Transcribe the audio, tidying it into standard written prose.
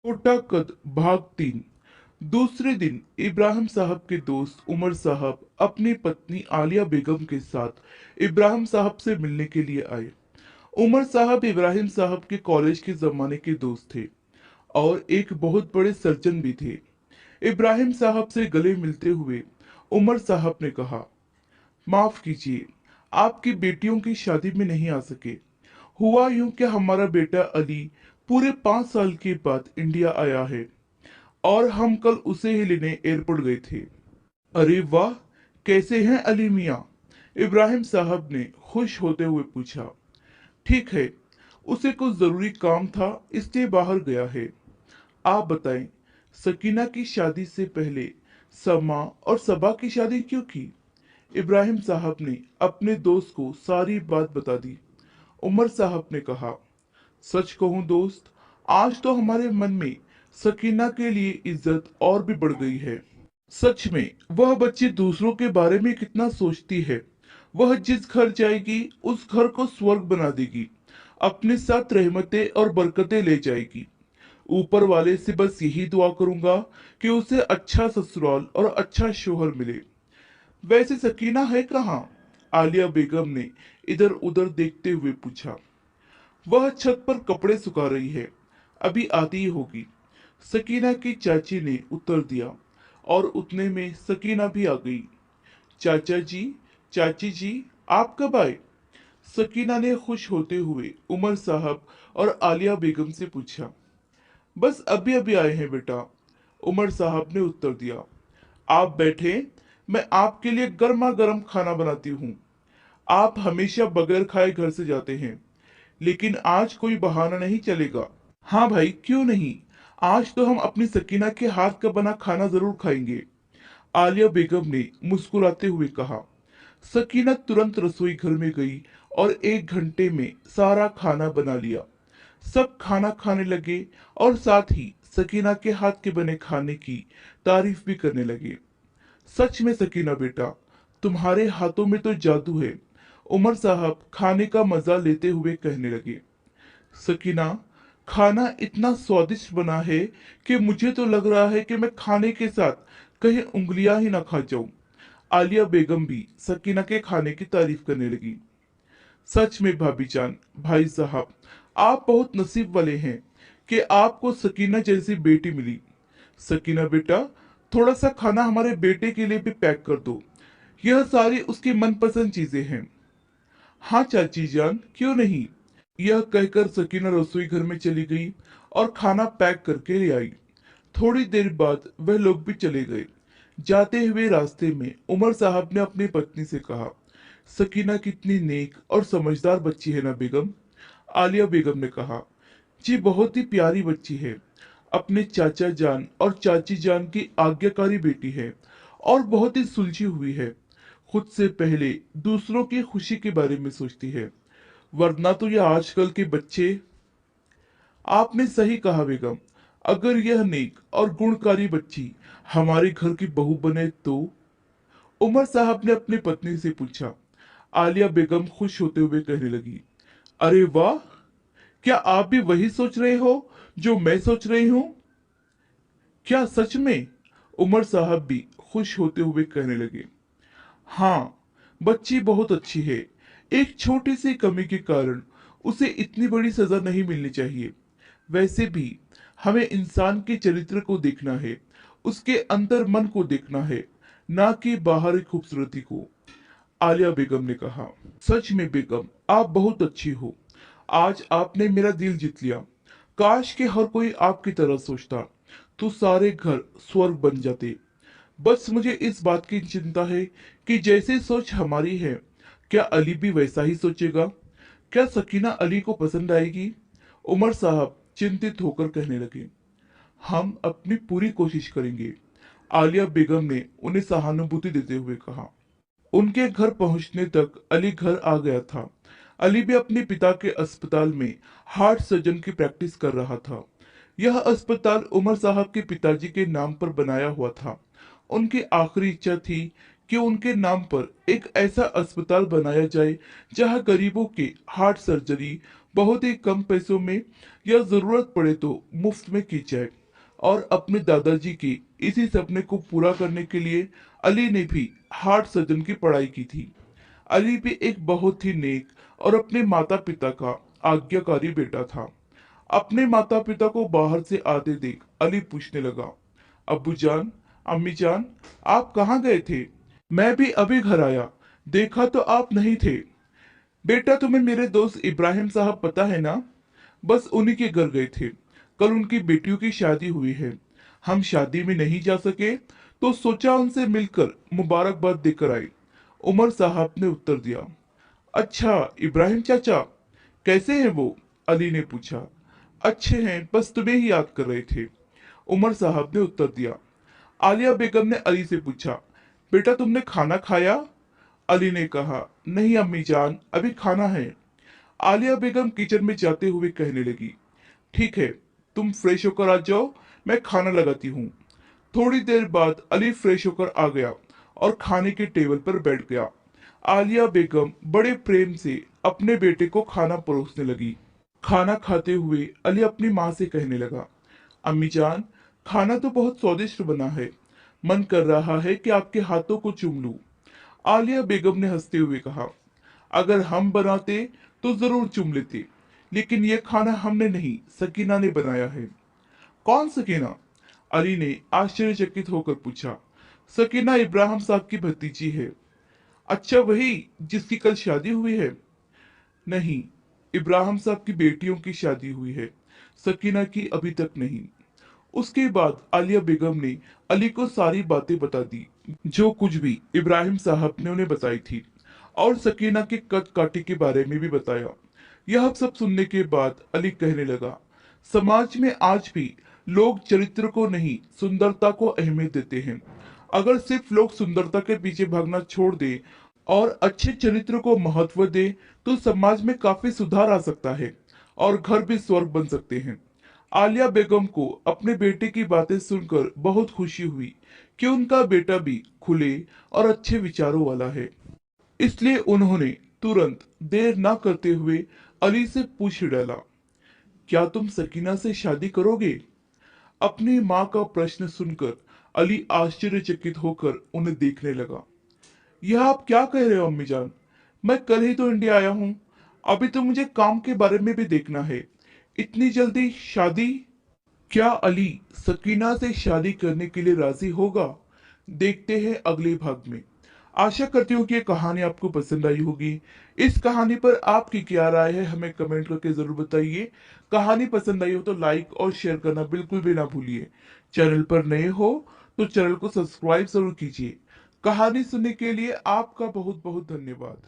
छोटा कद भाग 3। दूसरे दिन इब्राहिम साहब के दोस्त उमर साहब अपनी पत्नी आलिया बेगम के साथ इब्राहिम साहब से मिलने के लिए आए। उमर साहब इब्राहिम साहब के कॉलेज के जमाने के दोस्त थे और एक बहुत बड़े सर्जन भी थे। इब्राहिम साहब से गले मिलते हुए उमर साहब ने कहा, माफ कीजिए, आपकी बेटियों की शादी में नहीं आ सके। हुआ यूं कि हमारा बेटा अली पूरे 5 साल के बाद इंडिया आया है और हम कल उसे ही लेने एयरपोर्ट गए थे। अरे वाह, कैसे हैं अली मियाँ? इब्राहिम साहब ने खुश होते हुए पूछा। ठीक है, उसे कुछ जरूरी काम था इसलिए बाहर गया है। आप बताएं, सकीना की शादी से पहले समा और सबा की शादी क्यों की? इब्राहिम साहब ने अपने दोस्त को सारी बात बता दी। उमर साहब ने कहा, सच कहूं दोस्त, आज तो हमारे मन में सकीना के लिए इज्जत और भी बढ़ गई है। सच में वह बच्ची दूसरों के बारे में कितना सोचती है। वह जिस घर जाएगी उस घर को स्वर्ग बना देगी, अपने साथ रहमतें और बरकतें ले जाएगी। ऊपर वाले से बस यही दुआ करूंगा कि उसे अच्छा ससुराल और अच्छा शोहर मिले। वैसे सकीना है कहाँ? आलिया बेगम ने इधर उधर देखते हुए पूछा। वह छत पर कपड़े सुखा रही है, अभी आती ही होगी, सकीना की चाची ने उत्तर दिया और उतने में सकीना भी आ गई। चाचा जी, चाची जी, आप कब आए? सकीना ने खुश होते हुए उमर साहब और आलिया बेगम से पूछा। बस अभी अभी आए हैं बेटा, उमर साहब ने उत्तर दिया। आप बैठे, मैं आपके लिए गर्मा गर्म खाना बनाती हूँ। आप हमेशा बगैर खाए घर से जाते हैं, लेकिन आज कोई बहाना नहीं चलेगा। हाँ भाई, क्यों नहीं? आज तो हम अपनी सकीना के हाथ का बना खाना जरूर खाएंगे, आलिया बेगम ने मुस्कुराते हुए कहा। सकीना तुरंत रसोई घर में गई और 1 घंटे में सारा खाना बना लिया। सब खाना खाने लगे और साथ ही सकीना के हाथ के बने खाने की तारीफ भी करने लगे। सच में सकीना बेटा, तुम्हारे हाथों में तो जादू है, उमर साहब खाने का मजा लेते हुए कहने लगे। सकीना, खाना इतना स्वादिष्ट बना है कि मुझे तो लग रहा है कि मैं खाने के साथ कहीं उंगलियां ही ना खा जाऊं। आलिया बेगम भी सकीना के खाने की तारीफ करने लगी। सच में भाभी जान, भाई साहब, आप बहुत नसीब वाले हैं कि आपको सकीना जैसी बेटी मिली। सकीना बेटा, थोड़ा सा खाना हमारे बेटे के लिए भी पैक कर दो, यह सारी उसकी मनपसंद चीजें हैं। हाँ चाची जान, क्यों नहीं? यह कहकर सकीना रसोई घर में चली गई और खाना पैक करके ले आई। थोड़ी देर बाद वह लोग भी चले गए। जाते हुए रास्ते में उमर साहब ने अपनी पत्नी से कहा, सकीना कितनी नेक और समझदार बच्ची है ना बेगम? आलिया बेगम ने कहा, जी बहुत ही प्यारी बच्ची है, अपने चाचा जान और चाची जान की आज्ञाकारी बेटी है और बहुत ही सुलझी हुई है। खुद से पहले दूसरों की खुशी के बारे में सोचती है, वरना तो ये आजकल के बच्चे। आपने सही कहा बेगम, अगर यह नेक और गुणकारी बच्ची हमारे घर की बहू बने तो? उमर साहब ने अपनी पत्नी से पूछा। आलिया बेगम खुश होते हुए कहने लगी, अरे वाह, क्या आप भी वही सोच रहे हो जो मैं सोच रही हूँ? क्या सच में? उमर साहब भी खुश होते हुए कहने लगे। हाँ, बच्ची बहुत अच्छी है। एक छोटी सी कमी के कारण उसे इतनी बड़ी सजा नहीं मिलनी चाहिए। वैसे भी हमें इंसान के चरित्र को देखना है, उसके अंदर मन को देखना है, ना कि बाहरी खूबसूरती को, आलिया बेगम ने कहा। सच में बेगम, आप बहुत अच्छी हो। आज आपने मेरा दिल जीत लिया। काश कि हर कोई आपकी तरह सोचता, तो सारे घर स्वर्ग बन जाते। बस मुझे इस बात की चिंता है कि जैसे सोच हमारी है, क्या अली भी वैसा ही सोचेगा? क्या सकीना अली को पसंद आएगी? उमर साहब चिंतित होकर कहने लगे। हम अपनी पूरी कोशिश करेंगे, आलिया बेगम ने उन्हें सहानुभूति देते हुए कहा। उनके घर पहुंचने तक अली घर आ गया था। अली भी अपने पिता के अस्पताल में हार्ट सर्जन की प्रैक्टिस कर रहा था। यह अस्पताल उमर साहब के पिताजी के नाम पर बनाया हुआ था। उनकी आखिरी इच्छा थी कि उनके नाम पर एक ऐसा अस्पताल बनाया जाए जहां गरीबों के हार्ट सर्जरी बहुत ही कम पैसों में या जरूरत पड़े तो मुफ्त में की जाए। और अपने दादाजी के इसी सपने को पूरा करने के लिए अली ने भी हार्ट सर्जन की पढ़ाई की थी। अली भी एक बहुत ही नेक और अपने माता पिता का आज्ञाकारी बेटा था। अपने माता पिता को बाहर से आते देख अली पूछने लगा, अब्बू जान, अम्मी जान, आप कहाँ गए थे? मैं भी अभी घर आया, देखा तो आप नहीं थे। बेटा, तुम्हें मेरे दोस्त इब्राहिम साहब पता है ना? बस उन्हीं के घर गए थे। कल उनकी बेटियों की शादी हुई है। हम शादी में नहीं जा सके तो सोचा उनसे मिलकर मुबारकबाद देकर आए। उमर साहब ने उत्तर दिया। अच्छा, इब्राहिम चाचा, कैसे हैं वो? अली ने पूछा। अच्छे हैं, बस तुम्हें ही याद कर रहे थे, उमर साहब ने उत्तर दिया। आलिया बेगम ने अली से पूछा, बेटा तुमने खाना खाया? अली ने कहा, नहीं अम्मी जान, अभी खाना है। आलिया बेगम किचन में जाते हुए कहने लगी, ठीक है, तुम फ्रेश होकर आ जाओ, मैं खाना लगाती हूँ। थोड़ी देर बाद अली फ्रेश होकर आ गया और खाने के टेबल पर बैठ गया। आलिया बेगम बड़े प्रेम से अपने बेटे को खाना परोसने लगी। खाना खाते हुए अली अपनी माँ से कहने लगा, अम्मी जान, खाना तो बहुत स्वादिष्ट बना है, मन कर रहा है कि आपके हाथों को चूम लूं। आलिया बेगम ने हंसते हुए कहा, अगर हम बनाते तो जरूर चूम लेते, लेकिन यह खाना हमने नहीं, सकीना ने बनाया है। कौन सकीना? अली ने आश्चर्यचकित होकर पूछा। सकीना इब्राहिम साहब की भतीजी है। अच्छा, वही जिसकी कल शादी हुई है? नहीं, इब्राहिम साहब की बेटियों की शादी हुई है, सकीना की अभी तक नहीं। उसके बाद आलिया बेगम ने अली को सारी बातें बता दी, जो कुछ भी इब्राहिम साहब ने उन्हें बताई थी, और सकीना के कद काठी के बारे में भी बताया। यह सब सुनने के बाद अली कहने लगा, समाज में आज भी लोग चरित्र को नहीं, सुंदरता को अहमियत देते हैं। अगर सिर्फ लोग सुंदरता के पीछे भागना छोड़ दे और अच्छे चरित्र को महत्व दे तो समाज में काफी सुधार आ सकता है और घर भी स्वर्ग बन सकते हैं। आलिया बेगम को अपने बेटे की बातें सुनकर बहुत खुशी हुई कि उनका बेटा भी खुले और अच्छे विचारों वाला है। इसलिए उन्होंने तुरंत देर न करते हुए अली से पूछ डाला, क्या तुम सकीना से शादी करोगे? अपनी माँ का प्रश्न सुनकर अली आश्चर्यचकित होकर उन्हें देखने लगा। यह आप क्या कह रहे हो अम्मी जान? मैं कल ही तो इंडिया आया हूँ, अभी तो मुझे काम के बारे में भी देखना है। इतनी जल्दी शादी? क्या अली सकीना से शादी करने के लिए राजी होगा? देखते हैं अगले भाग में। आशा करती हूँ कि ये कहानी आपको पसंद आई होगी। इस कहानी पर आपकी क्या राय है हमें कमेंट करके जरूर बताइए। कहानी पसंद आई हो तो लाइक और शेयर करना बिल्कुल भी ना भूलिए। चैनल पर नए हो तो चैनल को सब्सक्राइब जरूर कीजिए। कहानी सुनने के लिए आपका बहुत बहुत धन्यवाद।